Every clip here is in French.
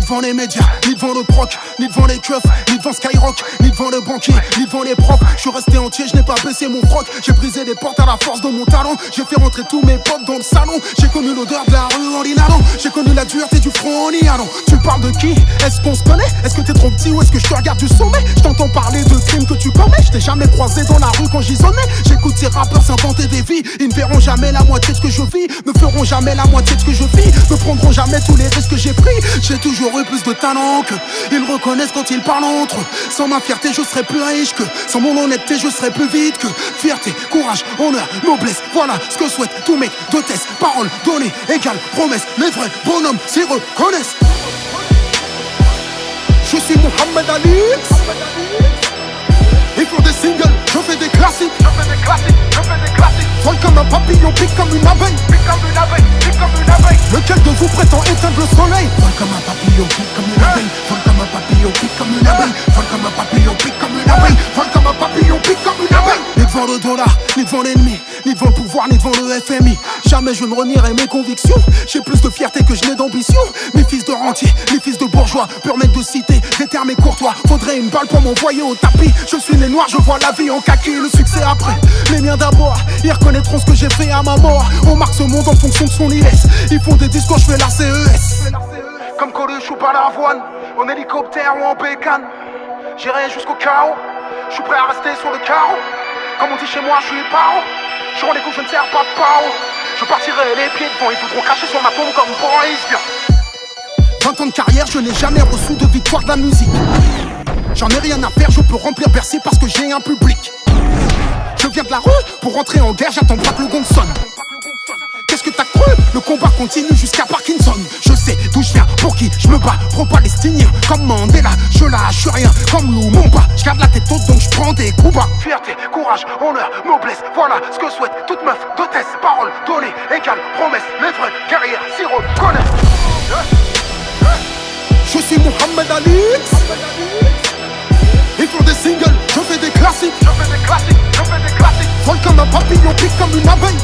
devant les médias, ni devant le proc, ni devant les keufs, ni devant Skyrock, ni devant le banquier, ni devant les profs. Je suis resté entier, je n'ai pas baissé mon froc. J'ai brisé les portes à la force de mon talent. J'ai fait rentrer tous mes potes dans le salon. J'ai connu l'odeur de la rue en l'inhalant. J'ai connu la dureté du front en y allant. Tu parles de qui? Est-ce qu'on se connaît? Est-ce que t'es trop petit ou est-ce que je te regarde du sommet? Je t'entends parler de crimes que tu commets. Je t'ai jamais croisé dans la rue quand j'isonnais. J'écoute ces rappeurs s'inventer des vies. Ils ne verront jamais la moitié de ce que je vis. Ne feront jamais la moitié de ce que je vis. Ne prendront jamais tous les risques que j'ai pris. J'ai toujours eu plus de talent que ils reconnaissent quand ils parlent entre eux. Sans ma fierté je serais plus riche que. Sans mon honnêteté je serais plus vite que. Fierté, courage, honneur, noblesse. Voilà ce que souhaitent tous mec de test. Parole donnée égale promesse. Les vrais bonhommes s'y reconnaissent. Je suis Mohamed Ali. Ils font des singles, je fais des classiques. Vol comme un papillon, pique comme une abeille. Lequel de vous prétend éteindre le soleil? Vol comme un papillon, pique comme une abeille. Vol comme un papillon, pique comme une abeille. Vol comme un papillon, pique comme une abeille. Vol comme un papillon, pique comme une abeille. Ni devant le dollar, ni devant l'ennemi, ni devant le pouvoir, ni devant le FMI. Jamais je ne renierai mes convictions. J'ai plus de fierté que je n'ai d'ambition. Mes fils de rentiers, les fils de bourgeois, pur mec de cité, des termes et courtois. Faudrait une balle pour m'envoyer au tapis. Je suis né noir, je vois la vie en kaki. Le succès après, les miens d'abord. Ils reconnaîtront ce que j'ai fait à ma mort. On marque ce monde en fonction de son IS. Ils font des discours, je fais la CES. Comme Coluche ou Balavoine, en hélicoptère ou en bécane. J'irai jusqu'au chaos, je suis prêt à rester sur le carreau. Comme on dit chez moi, je suis paro. Je rends les coups, je ne sers pas de pao. Je partirai les pieds devant, ils voudront cracher sur ma tombe comme Boris. 20 ans de carrière, je n'ai jamais reçu de victoire de la musique. J'en ai rien à faire, je peux remplir Bercy parce que j'ai un public. Je viens de la rue, pour rentrer en guerre, j'attends pas que le gong sonne. Qu'est-ce que t'as cru? Le combat continue jusqu'à Parkinson. Je sais d'où je viens, pour qui je me bats. Pro-palestinien, comme Mandela. Je lâche rien, comme Lumumba. Je garde la tête haute donc je prends des coups bas. Fierté, courage, honneur, noblesse. Voilà ce que souhaite toute meuf de test. Parole donnée, égale promesse. Les vrais guerriers s'y reconnaissent. Je suis Mohamed Ali. Ils font des singles, je fais des classiques. Vol comme un papillon, pique comme une abeille.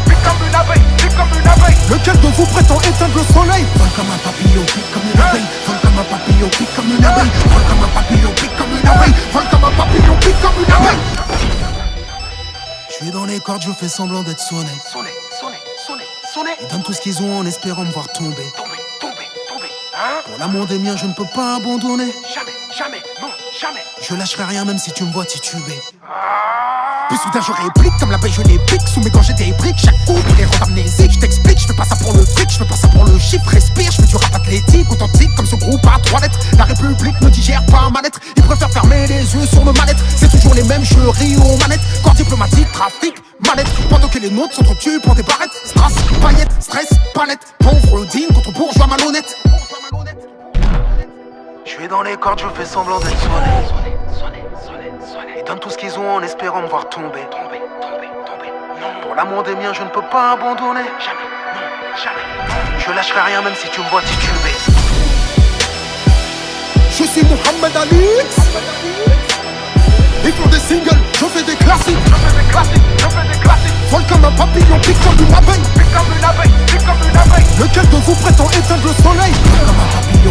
Lequel de vous prétend éteindre le soleil? Vol comme un papillon, pique comme une abeille. Vol comme un papillon, pique comme une abeille. Vol comme un papillon, pique comme une abeille. Vol comme un papillon, pique comme une abeille. Je suis dans les cordes, je fais semblant d'être sonné. Ils donnent tout ce qu'ils ont en espérant me voir tomber. Pour l'amour des miens, je ne peux pas abandonner. Jamais. Je lâcherai rien même si tu me vois tituber. Puis soudain je réplique comme la paix je les pique. Sous mes gants j'ai des briques, chaque coup pour les rendre amnésiques. Je t'explique, je fais pas ça pour le fric, je fais pas ça pour le chiffre. Respire, je fais du rap athlétique, authentique comme ce groupe à 3 lettres. La République ne digère pas ma lettre. Ils préfèrent fermer les yeux sur le mal-être. C'est toujours les mêmes, je ris aux manettes. Corps diplomatique, trafic, mallette. Pendant que les nôtres s'entretuent pour des barrettes. Strass, paillettes, stress, palette. Pauvre digne contre bourgeois malhonnête. Je suis dans les cordes, je fais semblant d'être sonné. Ils donnent tout ce qu'ils ont en espérant me voir tomber. Pour l'amour des miens, je ne peux pas abandonner. Jamais. Je lâcherai rien même si tu me vois tituber. Je suis Mohamed Ali. Ils font des singles, je fais des classiques. Vol comme un papillon, pique comme une abeille. Lequel de vous prétend éteindre le soleil? Vol comme un papillon.